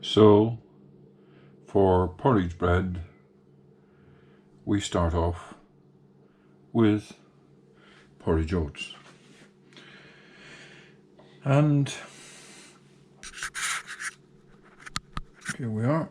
So for porridge bread, we start off with porridge oats. And here we are.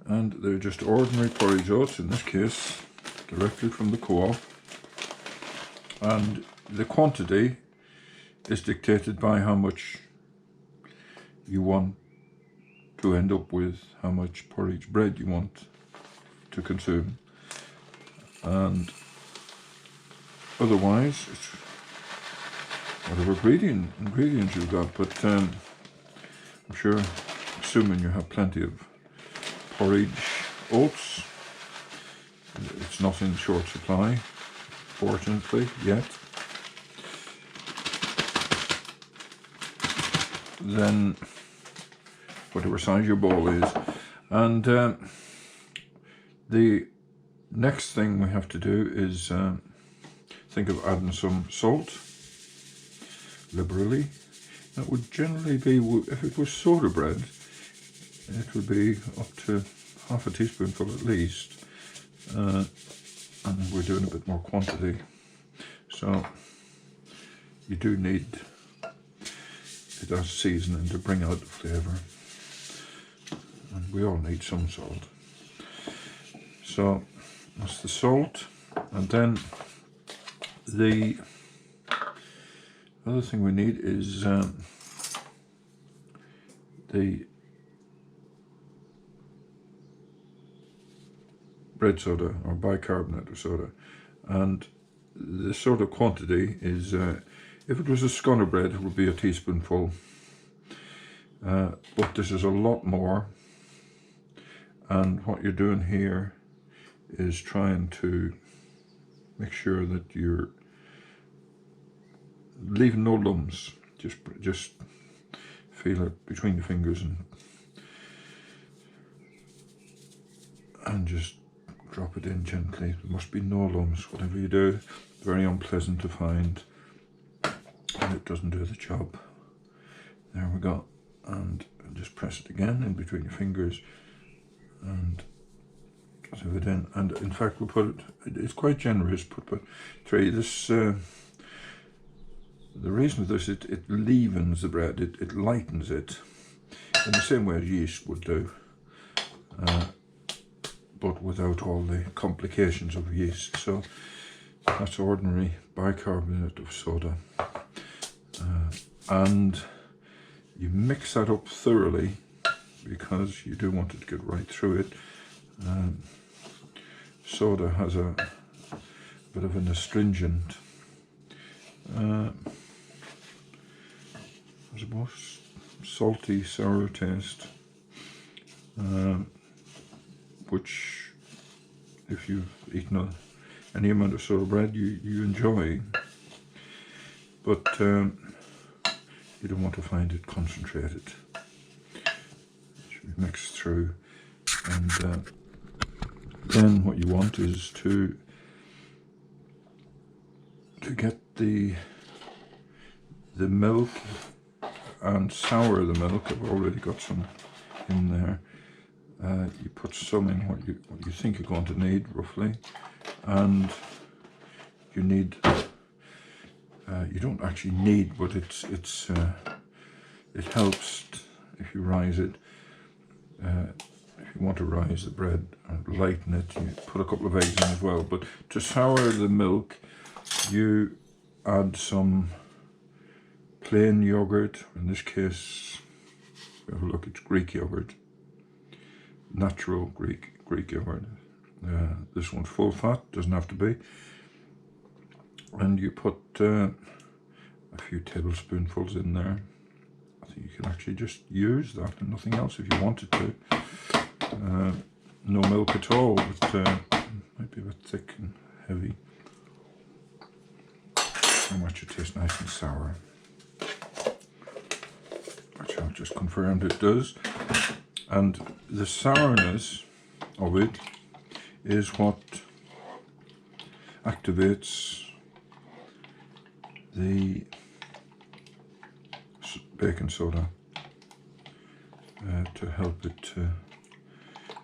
And they're just ordinary porridge oats, in this case, directly from the co-op. And the quantity is dictated by how much you want to end up with, how much porridge bread you want to consume. And otherwise, it's whatever ingredients you've got, but I'm sure, assuming you have plenty of porridge oats, it's not in short supply, fortunately, yet. Then whatever size your bowl is, and the next thing we have to do is think of adding some salt liberally. That would generally be, if it was soda bread, it would be up to half a teaspoonful at least, and we're doing a bit more quantity, so you do need it as seasoning to bring out the flavour, and we all need some salt. So that's the salt, and then the other thing we need is the bread soda or bicarbonate of soda, and the sort of quantity is, if it was a scone of bread, it would be a teaspoonful, but this is a lot more, and what you're doing here is trying to make sure that you're leaving no lumps. Just feel it between your fingers and just drop it in gently. There must be no lumps. Whatever you do, very unpleasant to find, and it doesn't do the job. There we go, and just press it again in between your fingers and get it in. And in fact, we'll put it's quite generous, but three. This the reason for this, it leavens the bread, it lightens it in the same way as yeast would do, but without all the complications of yeast. So that's ordinary bicarbonate of soda, and you mix that up thoroughly because you do want it to get right through it. Soda has a bit of an astringent, I suppose, salty, sour taste, which, if you've eaten any amount of soda bread, you enjoy, but you don't want to find it concentrated. It should be mixed through, and then what you want is to get the milk and sour the milk. I've already got some in there. You put some in what you think you're going to need roughly, and you need, you don't actually need, but it helps if you rise it. If you want to rise the bread and lighten it, you put a couple of eggs in as well. But to sour the milk, you add some plain yogurt. In this case, have a look, it's Greek yogurt, natural Greek yogurt. This one's full fat, doesn't have to be. And you put a few tablespoonfuls in there. I think you can actually just use that and nothing else if you wanted to. No milk at all, but might be a bit thick and heavy. And that should taste nice and sour, which I've just confirmed it does. And the sourness of it is what activates the baking soda. to help it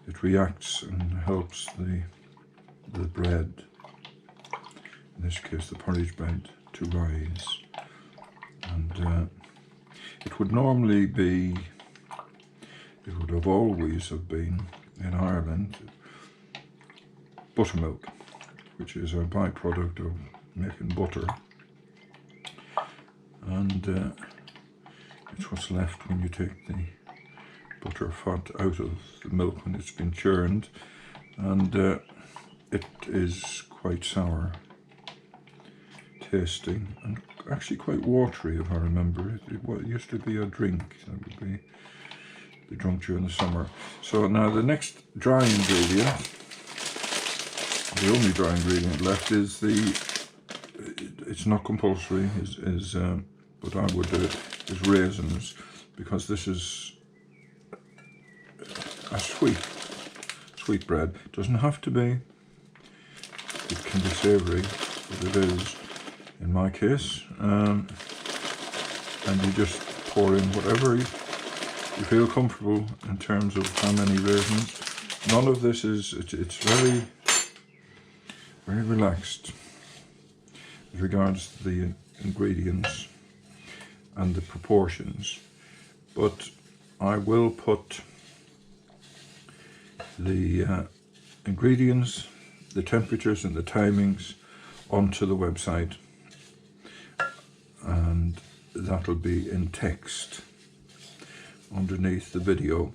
it reacts and helps the bread, in this case the porridge bread, to rise. And it would normally be, it would have always have been in Ireland, buttermilk, which is a byproduct of making butter, and it's what's left when you take the butter fat out of the milk when it's been churned, and it is quite sour tasting and actually quite watery, if I remember. It used to be a drink that would be drunk during the summer. So now the next dry ingredient, the only dry ingredient left, is it's not compulsory, but I would do it, is raisins, because this is a sweet bread. It doesn't have to be, it can be savoury, but it is in my case, and you just pour in whatever you feel comfortable in terms of how many raisins. None of this is, it's very relaxed with regards to the ingredients and the proportions, but I will put the ingredients, the temperatures and the timings onto the website, and that'll be in text underneath the video.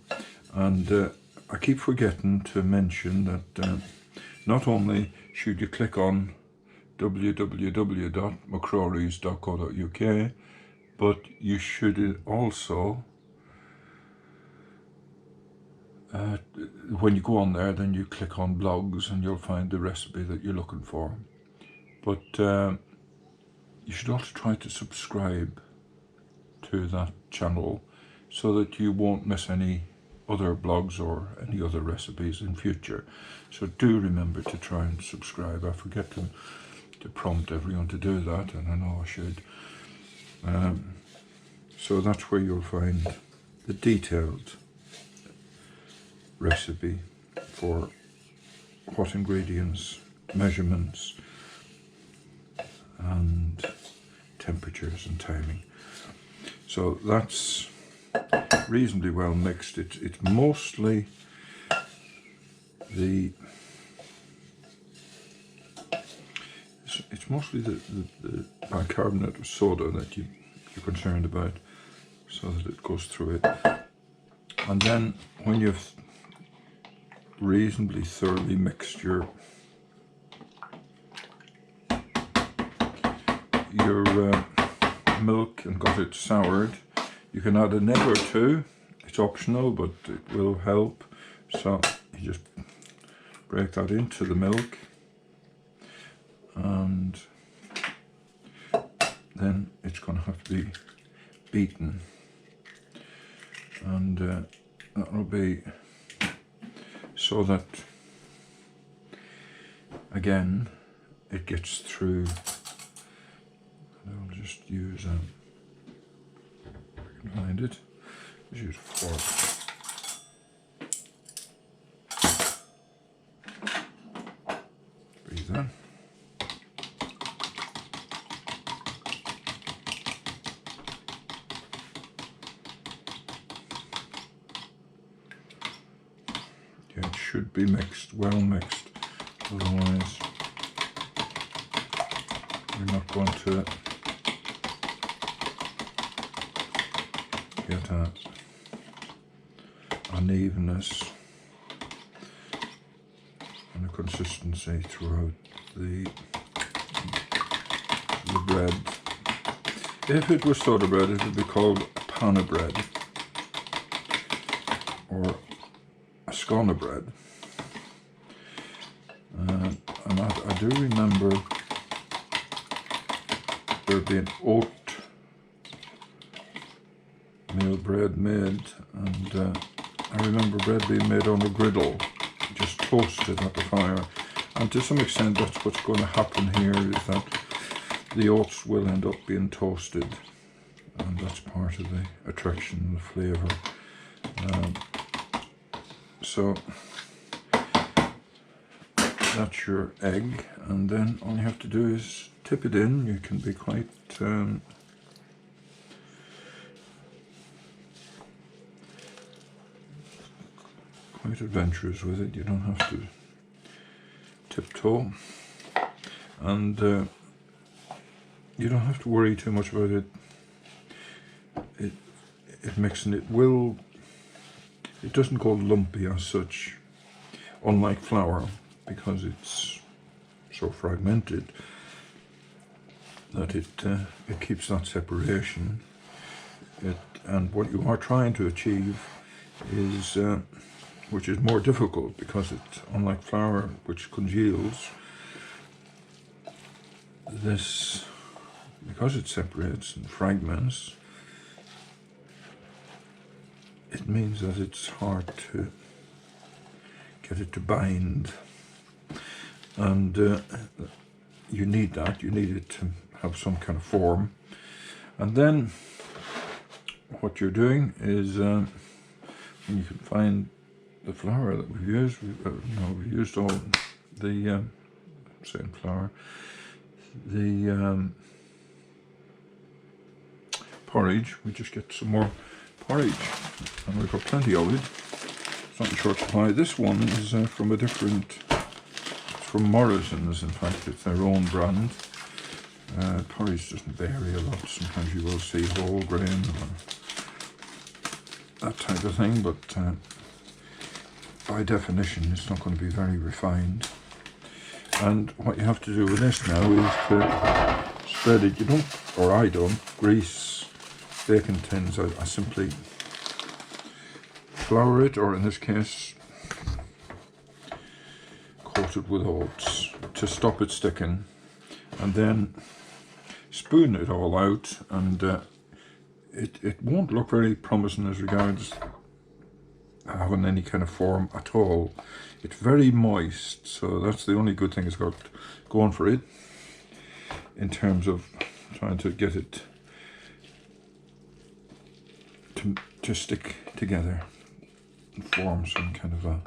And I keep forgetting to mention that not only should you click on www.mccrorys.co.uk, but you should also, when you go on there, then you click on blogs and you'll find the recipe that you're looking for. But you should also try to subscribe to that channel so that you won't miss any other blogs or any other recipes in future. So do remember to try and subscribe. I forget to prompt everyone to do that, and I know I should. So that's where you'll find the detailed recipe for what ingredients, measurements and temperatures and timing. So that's reasonably well mixed. It's mostly the bicarbonate of soda that you're concerned about, so that it goes through it. And then when you've reasonably thoroughly mixed your milk and got it soured, you can add an egg or two. It's optional, but it will help. So you just break that into the milk, and then it's going to have to be beaten, and that will be so that again it gets through. I'll just use I can find it. Just use a fork. Breathe in. Yeah, it should be mixed, well mixed, otherwise you're not going to get an unevenness and a consistency throughout the bread. If it was soda bread, it would be called panna bread or a scone bread. And I do remember there being oatmeal bread made, and I remember bread being made on a griddle, just toasted at the fire. And to some extent that's what's going to happen here, is that the oats will end up being toasted, and that's part of the attraction, the flavour So that's your egg, and then all you have to do is tip it in. You can be quite quite adventurous with it. You don't have to tiptoe, and you don't have to worry too much about it. It mixing. It doesn't go lumpy as such, unlike flour, because it's so fragmented that it keeps that separation. And what you are trying to achieve is, which is more difficult, because it's unlike flour, which congeals. This, because it separates and fragments, it means that it's hard to get it to bind, and you need that. You need it to have some kind of form. And then what you're doing is, when you can find the flour that we've used, we've used all the same flour, the porridge. We just get some more porridge, and we've got plenty of it. It's not in short supply. This one is from a different, it's from Morrison's. In fact, it's their own brand. Porridge doesn't vary a lot. Sometimes you will see whole grain or that type of thing, but by definition it's not going to be very refined. And what you have to do with this now is to spread it. You don't, or I don't, grease baking tins. I simply flour it, or in this case coat it with oats to stop it sticking, and then spoon it all out, and it won't look very promising as regards having any kind of form at all. It's very moist, so that's the only good thing it's got going for it in terms of trying to get it to stick together and form some kind of a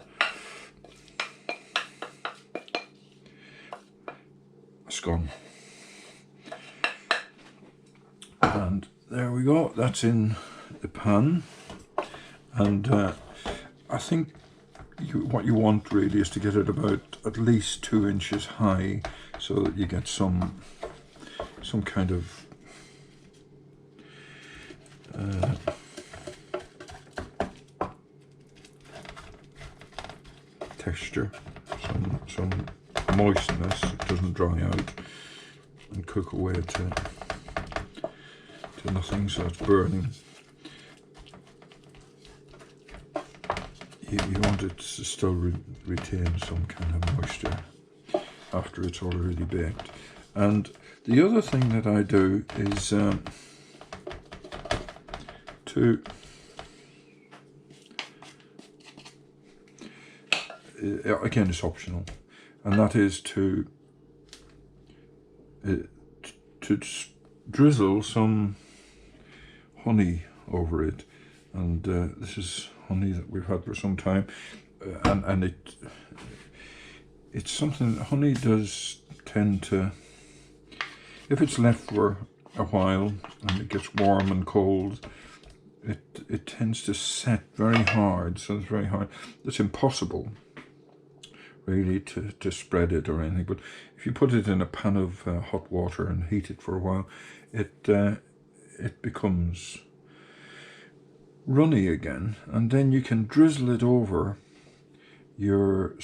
scone. And there we go, that's in the pan. And I think what you want really is to get it about at least 2 inches high, so that you get some kind of texture, some moistness. It doesn't dry out and cook away to nothing, so it's burning. You want it to still retain some kind of moisture after it's already baked. And the other thing that I do is again, it's optional, and that is to drizzle some honey over it. And this is honey that we've had for some time, and it's something. Honey does tend to, if it's left for a while and it gets warm and cold, it tends to set very hard. So it's very hard. It's impossible really to spread it or anything. But if you put it in a pan of hot water and heat it for a while, it becomes runny again, and then you can drizzle it over your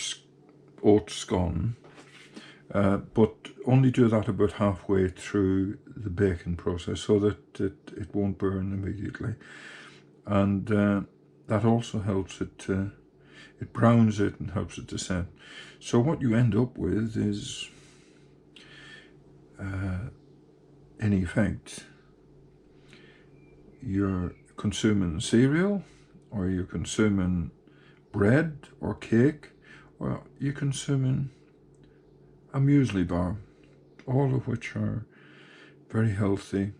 oat scone, but only do that about halfway through the baking process, so that it won't burn immediately. And that also helps it it browns it and helps it to set. So what you end up with is in effect, you're consuming cereal, or you're consuming bread or cake, or you're consuming a muesli bar, all of which are very healthy,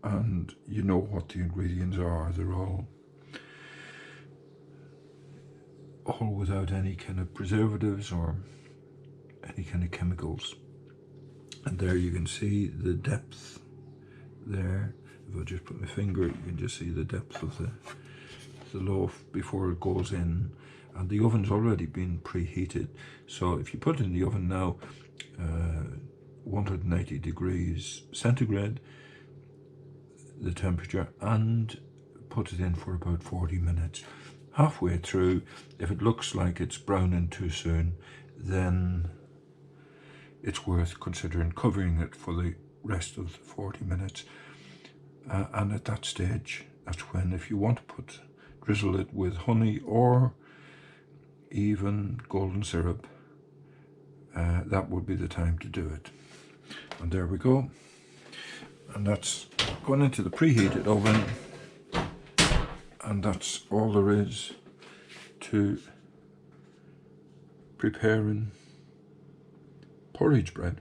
and you know what the ingredients are. They're all all without any kind of preservatives or any kind of chemicals. And there you can see the depth there. If I just put my finger, you can just see the depth of the loaf before it goes in. And the oven's already been preheated. So if you put it in the oven now, 180 degrees centigrade, the temperature, and put it in for about 40 minutes. Halfway through, if it looks like it's browning too soon, then it's worth considering covering it for the rest of the 40 minutes. And at that stage, that's when, if you want to drizzle it with honey or even golden syrup, that would be the time to do it. And there we go. And that's going into the preheated oven. And that's all there is to preparing porridge bread.